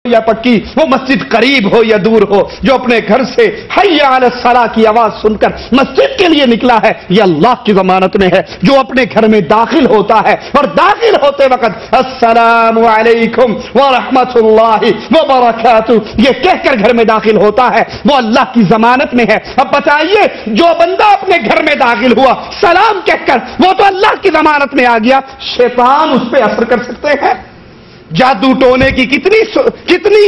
یا پکی، وہ مسجد قریب ہو یا دور ہو، جو اپنے گھر سے حی علی الصلاۃ کی آواز سن کر مسجد کے لیے نکلا ہے، یہ اللہ کی ضمانت میں ہے۔ جو اپنے گھر میں داخل ہوتا ہے اور داخل ہوتے وقت السلام علیکم ورحمۃ اللہ وبرکاتہ یہ کہہ کر گھر میں داخل ہوتا ہے، وہ اللہ کی ضمانت میں ہے۔ اب بتائیے، جو بندہ اپنے گھر میں داخل ہوا سلام کہہ کر، وہ تو اللہ کی ضمانت میں آ گیا، شیطان اس پہ اثر کر سکتے ہیں؟ جادو ٹونے کی کتنی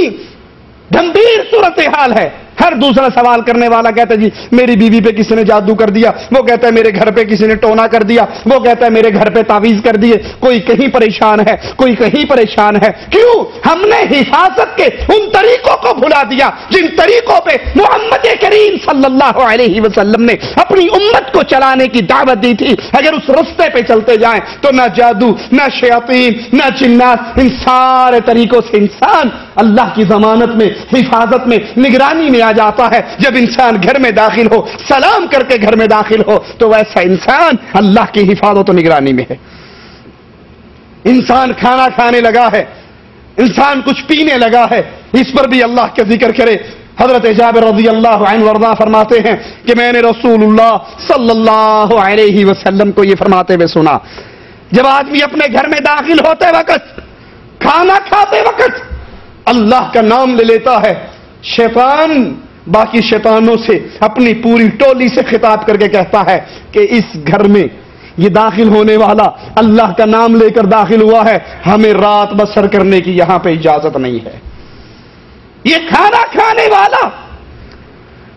گمبھیر صورتحال ہے۔ ہر دوسرا سوال کرنے والا کہتا ہے جی میری بیوی پہ کسی نے جادو کر دیا، وہ کہتا ہے میرے گھر پہ کسی نے ٹونا کر دیا، وہ کہتا ہے میرے گھر پہ تعویذ کر دیے، کوئی کہیں پریشان ہے، کوئی کہیں پریشان ہے۔ کیوں؟ ہم نے حفاظت کے ان طریقوں کو بھلا دیا جن طریقوں پہ محمد کریم صلی اللہ علیہ وسلم نے اپنی امت کو چلانے کی دعوت دی تھی۔ اگر اس رستے پہ چلتے جائیں تو نہ جادو، نہ شیاطین، نہ جنات، ان سارے طریقوں سے انسان اللہ کی ضمانت میں، حفاظت میں، نگرانی میں آ جاتا ہے۔ جب انسان گھر میں داخل ہو، سلام کر کے گھر میں داخل ہو، تو ویسا انسان اللہ کی حفاظت و نگرانی میں ہے۔ انسان کھانا کھانے لگا ہے، انسان کچھ پینے لگا ہے، اس پر بھی اللہ کا ذکر کرے۔ حضرت جابر رضی اللہ عنہ وارضاہ فرماتے ہیں کہ میں نے رسول اللہ صلی اللہ علیہ وسلم کو یہ فرماتے ہوئے سنا، جب آدمی اپنے گھر میں داخل ہوتے وقت، کھانا کھاتے وقت اللہ کا نام لے لیتا ہے، شیطان باقی شیطانوں سے اپنی پوری ٹولی سے خطاب کر کے کہتا ہے کہ اس گھر میں یہ داخل ہونے والا اللہ کا نام لے کر داخل ہوا ہے، ہمیں رات بسر کرنے کی یہاں پہ اجازت نہیں ہے۔ یہ کھانا کھانے والا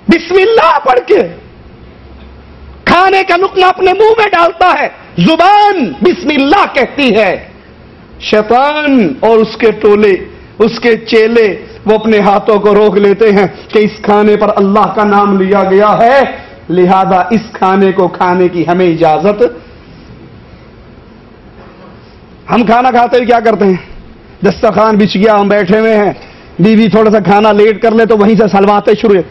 بسم اللہ پڑھ کے کھانے کا لقمہ اپنے منہ میں ڈالتا ہے، زبان بسم اللہ کہتی ہے، شیطان اور اس کے ٹولے، اس کے چیلے، وہ اپنے ہاتھوں کو روک لیتے ہیں کہ اس کھانے پر اللہ کا نام لیا گیا ہے، لہذا اس کھانے کو کھانے کی ہمیں اجازت۔ ہم کھانا کھاتے ہوئے کیا کرتے ہیں؟ دسترخوان بچھ گیا، ہم بیٹھے ہوئے ہیں، بیوی تھوڑا سا کھانا لیٹ کر لے تو وہیں سے سلواتے شروع،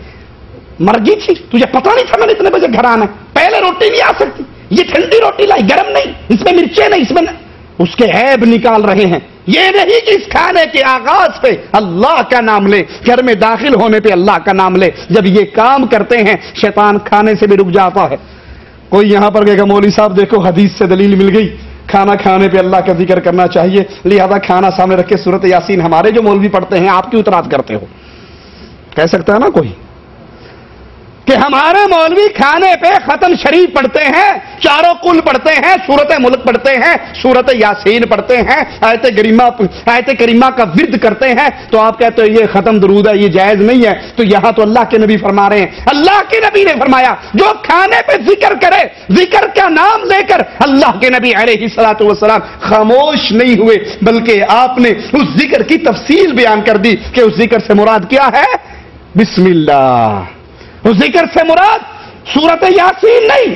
مر گئی تھی تجھے پتا نہیں تھا میں نے اتنے بجے گھر آنا ہے، پہلے روٹی نہیں آ سکتی، یہ ٹھنڈی روٹی لائی، گرم نہیں، اس میں مرچیں نہیں، اس میں اس کے عیب نکال رہے ہیں۔ یہ نہیں کہ اس کھانے کے آغاز پہ اللہ کا نام لے، گھر میں داخل ہونے پہ اللہ کا نام لے۔ جب یہ کام کرتے ہیں شیطان کھانے سے بھی رک جاتا ہے۔ کوئی یہاں پر کہے گا مولوی صاحب دیکھو حدیث سے دلیل مل گئی، کھانا کھانے پہ اللہ کا ذکر کرنا چاہیے، لہذا کھانا سامنے رکھ کے سورۃ یاسین ہمارے جو مولوی پڑھتے ہیں آپ کیوں اعتراض کرتے ہو؟ کہہ سکتا ہے نا کوئی کہ ہمارے مولوی کھانے پہ ختم شریف پڑھتے ہیں، چاروں کل پڑھتے ہیں، سورت ملک پڑھتے ہیں، سورت یاسین پڑھتے ہیں، آیت کریمہ کا ورد کرتے ہیں، تو آپ کہتے ہو یہ ختم درود ہے، یہ جائز نہیں ہے۔ تو یہاں تو اللہ کے نبی فرما رہے ہیں، اللہ کے نبی نے فرمایا جو کھانے پہ ذکر کرے، ذکر کا نام لے کر اللہ کے نبی علیہ الصلوۃ والسلام خاموش نہیں ہوئے، بلکہ آپ نے اس ذکر کی تفصیل بیان کر دی کہ اس ذکر سے مراد کیا ہے؟ بسم اللہ۔ اس ذکر سے مراد سورت یاسین نہیں،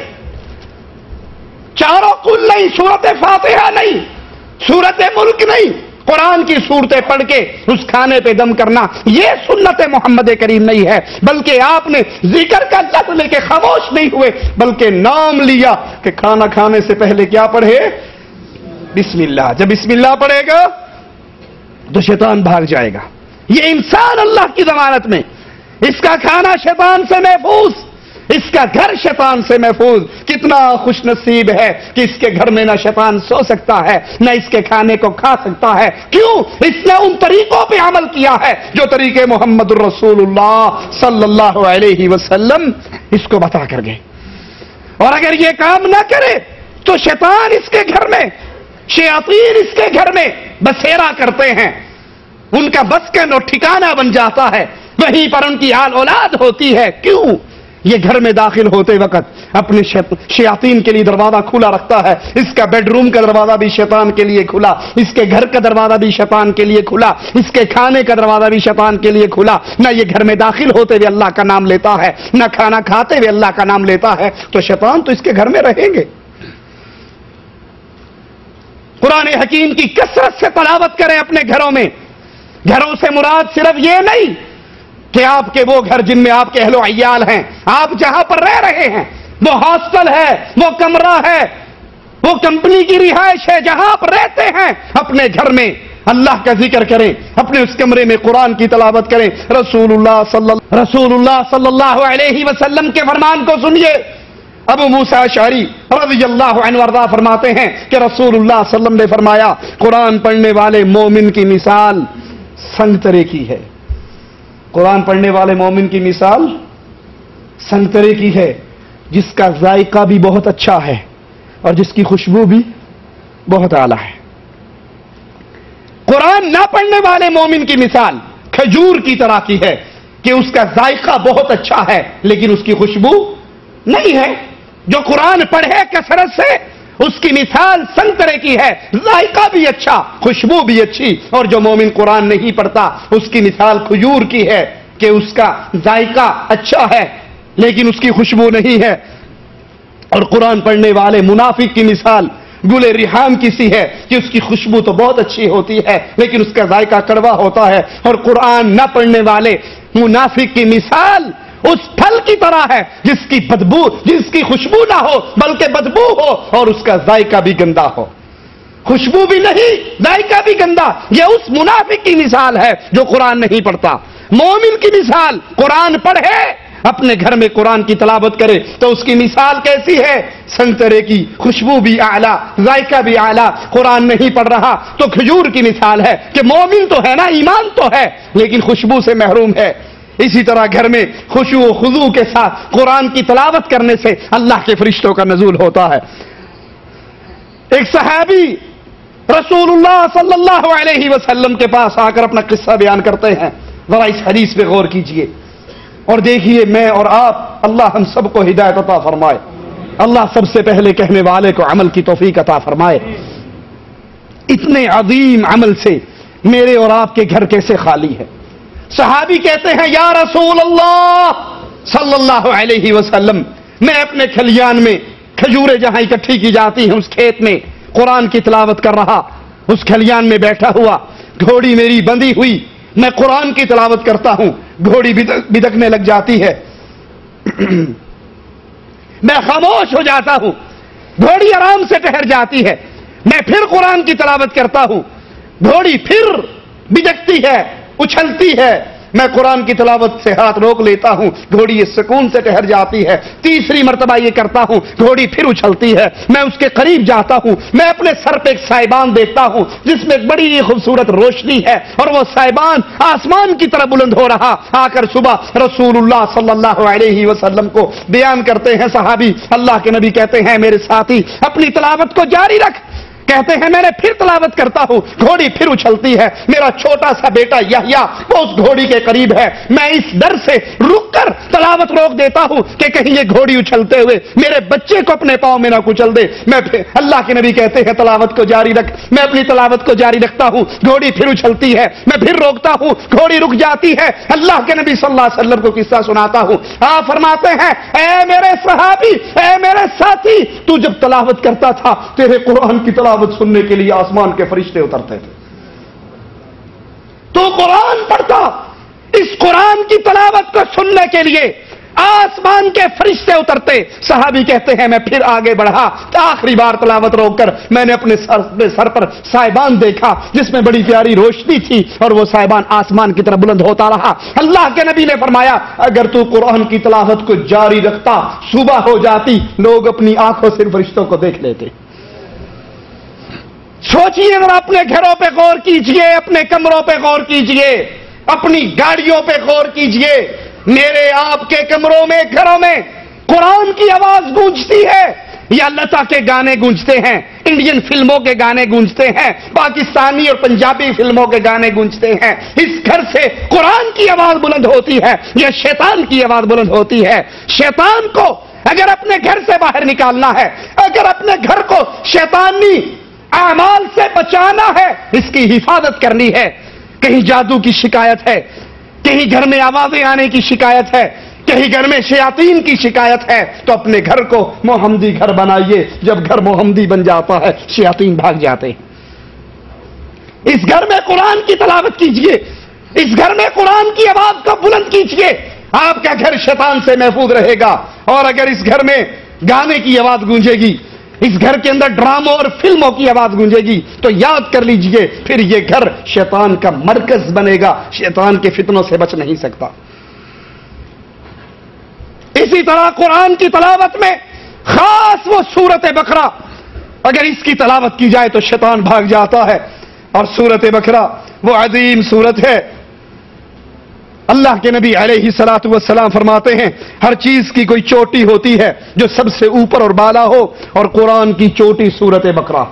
چاروں کل نہیں، سورت فاتحہ نہیں، سورت ملک نہیں، قرآن کی صورتیں پڑھ کے اس کھانے پہ دم کرنا، یہ سنت محمد کریم نہیں ہے۔ بلکہ آپ نے ذکر کا لفظ لے کے خاموش نہیں ہوئے، بلکہ نام لیا کہ کھانا کھانے سے پہلے کیا پڑھے؟ بسم اللہ۔ جب بسم اللہ پڑھے گا تو شیطان بھاگ جائے گا۔ یہ انسان اللہ کی ضمانت میں، اس کا کھانا شیطان سے محفوظ، اس کا گھر شیطان سے محفوظ۔ کتنا خوش نصیب ہے کہ اس کے گھر میں نہ شیطان سو سکتا ہے، نہ اس کے کھانے کو کھا سکتا ہے۔ کیوں؟ اس نے ان طریقوں پہ عمل کیا ہے جو طریقے محمد الرسول اللہ صلی اللہ علیہ وسلم اس کو بتا کر گئے۔ اور اگر یہ کام نہ کرے تو شیطان اس کے گھر میں، شیاطین اس کے گھر میں بسیرا کرتے ہیں، ان کا بس کا نو ٹھکانہ بن جاتا ہے، وہیں پر ان کی آل اولاد ہوتی ہے۔ کیوں؟ یہ گھر میں داخل ہوتے وقت اپنے شیاطین کے لیے دروازہ کھلا رکھتا ہے، اس کا بیڈ روم کا دروازہ بھی شیطان کے لیے کھلا، اس کے گھر کا دروازہ بھی شیطان کے لیے کھلا، اس کے کھانے کا دروازہ بھی شیطان کے لیے کھلا۔ نہ یہ گھر میں داخل ہوتے ہوئے اللہ کا نام لیتا ہے، نہ کھانا کھاتے ہوئے اللہ کا نام لیتا ہے، تو شیطان تو اس کے گھر میں رہیں گے۔ قرآن حکیم کی کثرت سے تلاوت کریں اپنے گھروں میں۔ گھروں سے مراد صرف یہ نہیں کہ آپ کے وہ گھر جن میں آپ کے اہل و عیال ہیں، آپ جہاں پر رہ رہے ہیں، وہ ہاسٹل ہے، وہ کمرہ ہے، وہ کمپنی کی رہائش ہے، جہاں آپ رہتے ہیں، اپنے گھر میں اللہ کا ذکر کریں، اپنے اس کمرے میں قرآن کی تلاوت کریں، رسول اللہ صلی اللہ علیہ وسلم کے فرمان کو سنیے۔ ابو موسیٰ اشعری رضی اللہ عنہ وارضہ فرماتے ہیں کہ رسول اللہ صلی اللہ علیہ وسلم نے فرمایا، قرآن پڑھنے والے مومن کی مثال سنگترے کی ہے۔ قرآن پڑھنے والے مومن کی مثال سنگترے کی ہے، جس کا ذائقہ بھی بہت اچھا ہے اور جس کی خوشبو بھی بہت اعلیٰ ہے۔ قرآن نہ پڑھنے والے مومن کی مثال کھجور کی طرح کی ہے کہ اس کا ذائقہ بہت اچھا ہے لیکن اس کی خوشبو نہیں ہے۔ جو قرآن پڑھے کثرت سے اس کی مثال سنترے کی ہے، ذائقہ بھی اچھا، خوشبو بھی اچھی، اور جو مومن قرآن نہیں پڑھتا اس کی مثال کھجور کی ہے کہ اس کا ذائقہ اچھا ہے لیکن اس کی خوشبو نہیں ہے۔ اور قرآن پڑھنے والے منافق کی مثال گل ریحان کی سی ہے کہ اس کی خوشبو تو بہت اچھی ہوتی ہے لیکن اس کا ذائقہ کڑوا ہوتا ہے۔ اور قرآن نہ پڑھنے والے منافق کی مثال اس پھل کی طرح ہے جس کی بدبو، جس کی خوشبو نہ ہو بلکہ بدبو ہو اور اس کا ذائقہ بھی گندا ہو، خوشبو بھی نہیں ذائقہ بھی گندا۔ یہ اس منافق کی مثال ہے جو قرآن نہیں پڑھتا۔ مومن کی مثال قرآن پڑھے، اپنے گھر میں قرآن کی تلاوت کرے تو اس کی مثال کیسی ہے؟ سنترے کی، خوشبو بھی اعلیٰ، ذائقہ بھی اعلیٰ۔ قرآن نہیں پڑھ رہا تو کھجور کی مثال ہے کہ مومن تو ہے نا، ایمان تو ہے لیکن خوشبو سے محروم ہے۔ اسی طرح گھر میں خشوع و خضوع کے ساتھ قرآن کی تلاوت کرنے سے اللہ کے فرشتوں کا نزول ہوتا ہے۔ ایک صحابی رسول اللہ صلی اللہ علیہ وسلم کے پاس آ کر اپنا قصہ بیان کرتے ہیں، ذرا اس حدیث پہ غور کیجئے اور دیکھیے میں اور آپ، اللہ ہم سب کو ہدایت عطا فرمائے، اللہ سب سے پہلے کہنے والے کو عمل کی توفیق عطا فرمائے۔ اتنے عظیم عمل سے میرے اور آپ کے گھر کیسے خالی ہے؟ صحابی کہتے ہیں یا رسول اللہ صلی اللہ علیہ وسلم، میں اپنے کھلیان میں کھجوریں جہاں اکٹھی کی جاتی ہیں اس کھیت میں قرآن کی تلاوت کر رہا، اس کھلیان میں بیٹھا ہوا، گھوڑی میری بندھی ہوئی، میں قرآن کی تلاوت کرتا ہوں، گھوڑی بدکنے لگ جاتی ہے، میں خاموش ہو جاتا ہوں، گھوڑی آرام سے ٹھہر جاتی ہے، میں پھر قرآن کی تلاوت کرتا ہوں، گھوڑی پھر بدکتی ہے، اچھلتی ہے، میں قرآن کی تلاوت سے ہاتھ روک لیتا ہوں، گھوڑی اس سکون سے ٹھہر جاتی ہے، تیسری مرتبہ یہ کرتا ہوں، گھوڑی پھر اچھلتی ہے، میں اس کے قریب جاتا ہوں، میں اپنے سر پہ ایک سائبان دیکھتا ہوں جس میں ایک بڑی خوبصورت روشنی ہے اور وہ سائبان آسمان کی طرح بلند ہو رہا، آ کر صبح رسول اللہ صلی اللہ علیہ وسلم کو بیان کرتے ہیں۔ صحابی اللہ کے نبی کہتے ہیں میرے ساتھی اپنی تلاوت کو جاری رکھ، کہتے ہیں میں نے پھر تلاوت کرتا ہوں، گھوڑی پھر اچھلتی ہے، میرا چھوٹا سا بیٹا یحییٰ وہ اس گھوڑی کے قریب ہے، میں اس ڈر سے رک کر تلاوت روک دیتا ہوں کہ کہیں یہ گھوڑی اچھلتے ہوئے میرے بچے کو اپنے پاؤں میں نہ کچل دے۔ میں اللہ کے نبی کہتے ہیں تلاوت کو جاری رکھ، میں اپنی تلاوت کو جاری رکھتا ہوں، گھوڑی پھر اچھلتی ہے، میں پھر روکتا ہوں، گھوڑی رک جاتی ہے، اللہ کے نبی صلی اللہ علیہ وسلم کو قصہ سناتا ہوں، آپ فرماتے ہیں اے میرے صحابی، اے میرے ساتھی، تو جب تلاوت کرتا تھا تیرے قرآن کی تلاوت سننے کے لیے آسمان کے فرشتے اترتے تھے، تو قرآن پڑھتا، اس قرآن کی تلاوت کو سننے کے لیے آسمان کے فرشتے اترتے۔ صحابی کہتے ہیں میں پھر آگے بڑھا، آخری بار تلاوت روک کر میں نے اپنے سر پر سائبان دیکھا جس میں بڑی پیاری روشنی تھی اور وہ سائبان آسمان کی طرف بلند ہوتا رہا۔ اللہ کے نبی نے فرمایا اگر تو قرآن کی تلاوت کو جاری رکھتا صبح ہو جاتی، لوگ اپنی آنکھوں سے فرشتوں کو دیکھ لیتے۔ سوچئے اگر اپنے گھروں پہ غور کیجئے، اپنے کمروں پہ غور کیجئے، اپنی گاڑیوں پہ غور کیجئے، میرے آپ کے کمروں میں گھروں میں قرآن کی آواز گونجتی ہے یا لتا کے گانے گونجتے ہیں، انڈین فلموں کے گانے گونجتے ہیں، پاکستانی اور پنجابی فلموں کے گانے گونجتے ہیں، اس گھر سے قرآن کی آواز بلند ہوتی ہے یا شیطان کی آواز بلند ہوتی ہے؟ شیطان کو اگر اپنے گھر سے باہر نکالنا ہے، اگر اپنے گھر کو شیطانی اعمال سے بچانا ہے، اس کی حفاظت کرنی ہے، کہیں جادو کی شکایت ہے، کہیں گھر میں آوازیں آنے کی شکایت ہے، کہیں گھر میں شیاطین کی شکایت ہے، تو اپنے گھر کو محمدی گھر بنائیے، جب گھر محمدی بن جاتا ہے شیاطین بھاگ جاتے ہیں۔ اس گھر میں قرآن کی تلاوت کیجئے، اس گھر میں قرآن کی آواز کو بلند کیجئے، آپ کا گھر شیطان سے محفوظ رہے گا۔ اور اگر اس گھر میں گانے کی آواز گونجے گی، اس گھر کے اندر ڈراموں اور فلموں کی آواز گونجے گی تو یاد کر لیجئے پھر یہ گھر شیطان کا مرکز بنے گا، شیطان کے فتنوں سے بچ نہیں سکتا۔ اسی طرح قرآن کی تلاوت میں خاص وہ سورت بقرہ، اگر اس کی تلاوت کی جائے تو شیطان بھاگ جاتا ہے، اور سورت بقرہ وہ عظیم سورت ہے۔ اللہ کے نبی علیہ الصلوۃ والسلام فرماتے ہیں ہر چیز کی کوئی چوٹی ہوتی ہے جو سب سے اوپر اور بالا ہو، اور قرآن کی چوٹی سورت بقرہ۔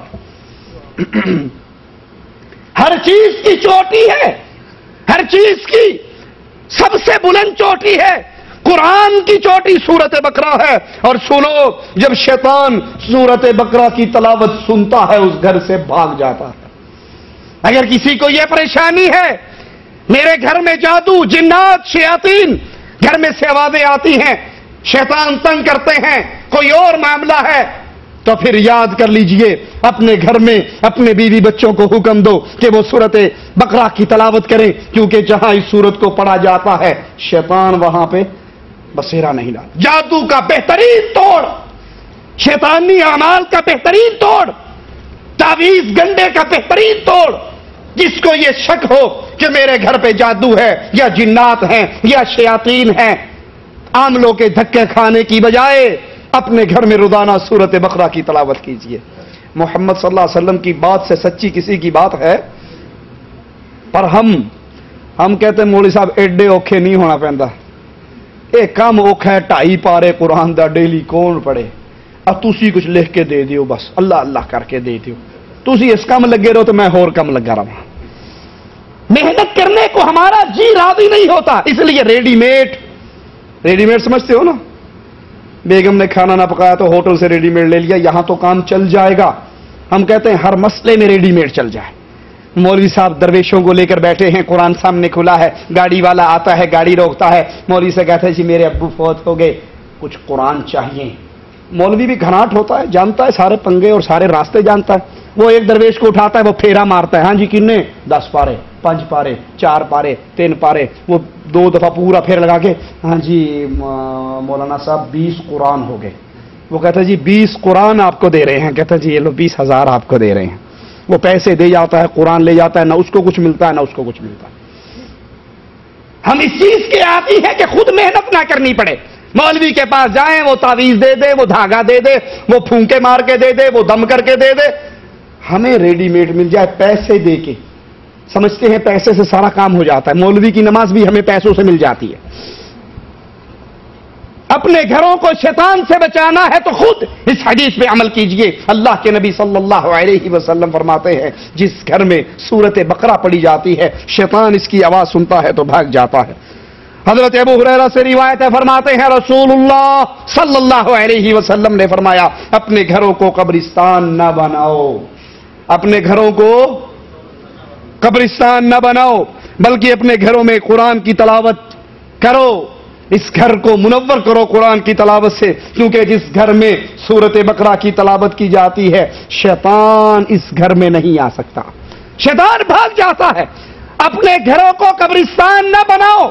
ہر چیز کی چوٹی ہے، ہر چیز کی سب سے بلند چوٹی ہے، قرآن کی چوٹی سورت بقرہ ہے۔ اور سنو، جب شیطان سورت بقرہ کی تلاوت سنتا ہے اس گھر سے بھاگ جاتا ہے۔ اگر کسی کو یہ پریشانی ہے میرے گھر میں جادو، جنات، شیاطین، گھر میں سے آوازیں آتی ہیں، شیطان تنگ کرتے ہیں، کوئی اور معاملہ ہے، تو پھر یاد کر لیجئے اپنے گھر میں اپنے بیوی بچوں کو حکم دو کہ وہ سورت بقرہ کی تلاوت کریں، کیونکہ جہاں اس سورت کو پڑھا جاتا ہے شیطان وہاں پہ بسیرا نہیں ڈالتا۔ جادو کا بہترین توڑ، شیطانی اعمال کا بہترین توڑ، تعویذ گنڈے کا بہترین توڑ، جس کو یہ شک ہو کہ میرے گھر پہ جادو ہے یا جنات ہیں یا شیاطین ہیں، عاملوں کے دھکے کھانے کی بجائے اپنے گھر میں روزانہ سورت بقرہ کی تلاوت کیجیے۔ محمد صلی اللہ علیہ وسلم کی بات سے سچی کسی کی بات ہے؟ پر ہم کہتے ہیں مولوی صاحب ایڈے اوکھے نہیں ہونا پہنتا، ایک کام اوکھا ہے 2.5 پارے قرآن دا ڈیلی کون پڑھے، اب تسی کچھ لکھ کے دے دیو، بس اللہ اللہ کر کے دے دیو، تسی اس کم لگے رہو تو میں اور کم لگا رہا۔ محنت کرنے کو ہمارا جی راضی نہیں ہوتا، اس لیے ریڈی میڈ سمجھتے ہو نا، بیگم نے کھانا نہ پکایا تو ہوٹل سے ریڈی میڈ لے لیا، یہاں تو کام چل جائے گا۔ ہم کہتے ہیں ہر مسئلے میں ریڈی میڈ چل جائے۔ مولوی صاحب درویشوں کو لے کر بیٹھے ہیں، قرآن سامنے کھلا ہے، گاڑی والا آتا ہے، گاڑی روکتا ہے، مولوی سے کہتے ہیں جی میرے ابو فوت ہو گئے، کچھ قرآن چاہیے۔ مولوی بھی گھناٹ ہوتا ہے، جانتا ہے سارے پنگے اور سارے راستے جانتا ہے، وہ ایک درویش کو اٹھاتا ہے، وہ پھیرا مارتا ہے، ہاں جی کنے 10 پارے 5 پارے 4 پارے 3 پارے، وہ 2 دفعہ پورا پھیر لگا کے، ہاں جی مولانا صاحب 20 قرآن ہو گئے۔ وہ کہتا ہے جی 20 قرآن آپ کو دے رہے ہیں، کہتا ہے جی یہ لو 20,000 آپ کو دے رہے ہیں۔ وہ پیسے دے جاتا ہے، قرآن لے جاتا ہے، نہ اس کو کچھ ملتا ہے نہ اس کو کچھ ملتا ہے۔ ہم اس چیز کے عادی ہیں کہ خود محنت نہ کرنی پڑے، مولوی کے پاس جائیں، وہ تعویذ دے دے، وہ دھاگا دے دے، وہ پھونکے مار کے دے دے، وہ دم کر کے دے دے، ہمیں ریڈی میڈ مل جائے پیسے دے کے۔ سمجھتے ہیں پیسے سے سارا کام ہو جاتا ہے، مولوی کی نماز بھی ہمیں پیسوں سے مل جاتی ہے۔ اپنے گھروں کو شیطان سے بچانا ہے تو خود اس حدیث پہ عمل کیجئے۔ اللہ کے نبی صلی اللہ علیہ وسلم فرماتے ہیں جس گھر میں سورت بقرہ پڑھی جاتی ہے شیطان اس کی آواز سنتا ہے تو بھاگ جاتا ہے۔ حضرت ابو ہریرہ سے روایت ہے، فرماتے ہیں رسول اللہ صلی اللہ علیہ وسلم نے فرمایا اپنے گھروں کو قبرستان نہ بناؤ، اپنے گھروں کو قبرستان نہ بناؤ، بلکہ اپنے گھروں میں قرآن کی تلاوت کرو، اس گھر کو منور کرو قرآن کی تلاوت سے، کیونکہ جس گھر میں سورت بقرہ کی تلاوت کی جاتی ہے شیطان اس گھر میں نہیں آ سکتا، شیطان بھاگ جاتا ہے۔ اپنے گھروں کو قبرستان نہ بناؤ،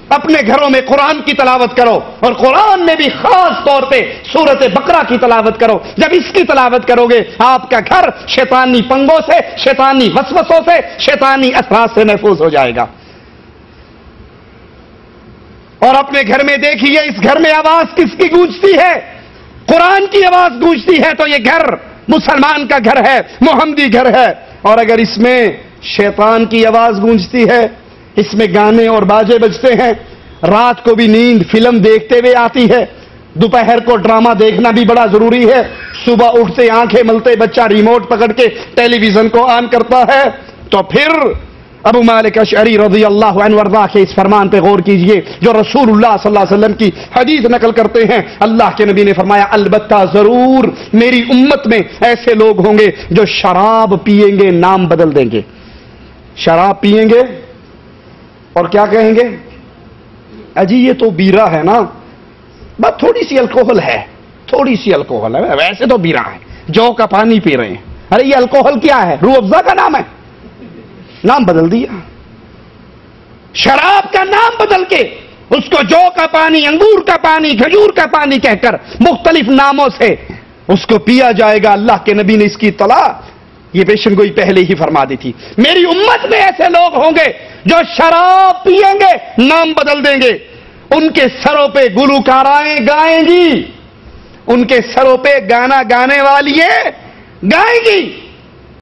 اپنے گھروں میں قرآن کی تلاوت کرو، اور قرآن میں بھی خاص طور پہ سورت بقرہ کی تلاوت کرو۔ جب اس کی تلاوت کرو گے آپ کا گھر شیطانی پنگوں سے، شیطانی وسوسوں سے، شیطانی اثرات سے محفوظ ہو جائے گا۔ اور اپنے گھر میں دیکھیے اس گھر میں آواز کس کی گونجتی ہے؟ قرآن کی آواز گونجتی ہے تو یہ گھر مسلمان کا گھر ہے، محمدی گھر ہے۔ اور اگر اس میں شیطان کی آواز گونجتی ہے، اس میں گانے اور باجے بجتے ہیں، رات کو بھی نیند فلم دیکھتے ہوئے آتی ہے، دوپہر کو ڈرامہ دیکھنا بھی بڑا ضروری ہے، صبح اٹھتے آنکھیں ملتے بچہ ریموٹ پکڑ کے ٹیلی ویژن کو آن کرتا ہے، تو پھر ابو مالک اشعری رضی اللہ عنہ وارضاہ کے اس فرمان پہ غور کیجئے جو رسول اللہ صلی اللہ علیہ وسلم کی حدیث نقل کرتے ہیں۔ اللہ کے نبی نے فرمایا البتہ ضرور میری امت میں ایسے لوگ ہوں گے جو شراب پیئیں گے، نام بدل دیں گے، شراب پیئیں گے اور کیا کہیں گے؟ اجی یہ تو بیرا ہے نا، بس تھوڑی سی الکوہل ہے، تھوڑی سی الکوہل ہے، ویسے تو بیرا ہے، جو کا پانی پی رہے ہیں۔ ارے یہ الکوہل کیا ہے؟ روح افزا کا نام ہے، نام بدل دیا، شراب کا نام بدل کے اس کو جو کا پانی، انگور کا پانی، کھجور کا پانی کہہ کر مختلف ناموں سے اس کو پیا جائے گا. اللہ کے نبی نے اس کی اطلاع یہ پیشن گوئی پہلے ہی فرما دی تھی. میری امت میں ایسے لوگ ہوں گے جو شراب پئیں گے, نام بدل دیں گے, ان کے سروں پہ گلوکارائیں گائیں گی, ان کے سروں پہ گانا گانے والی گائیں گی.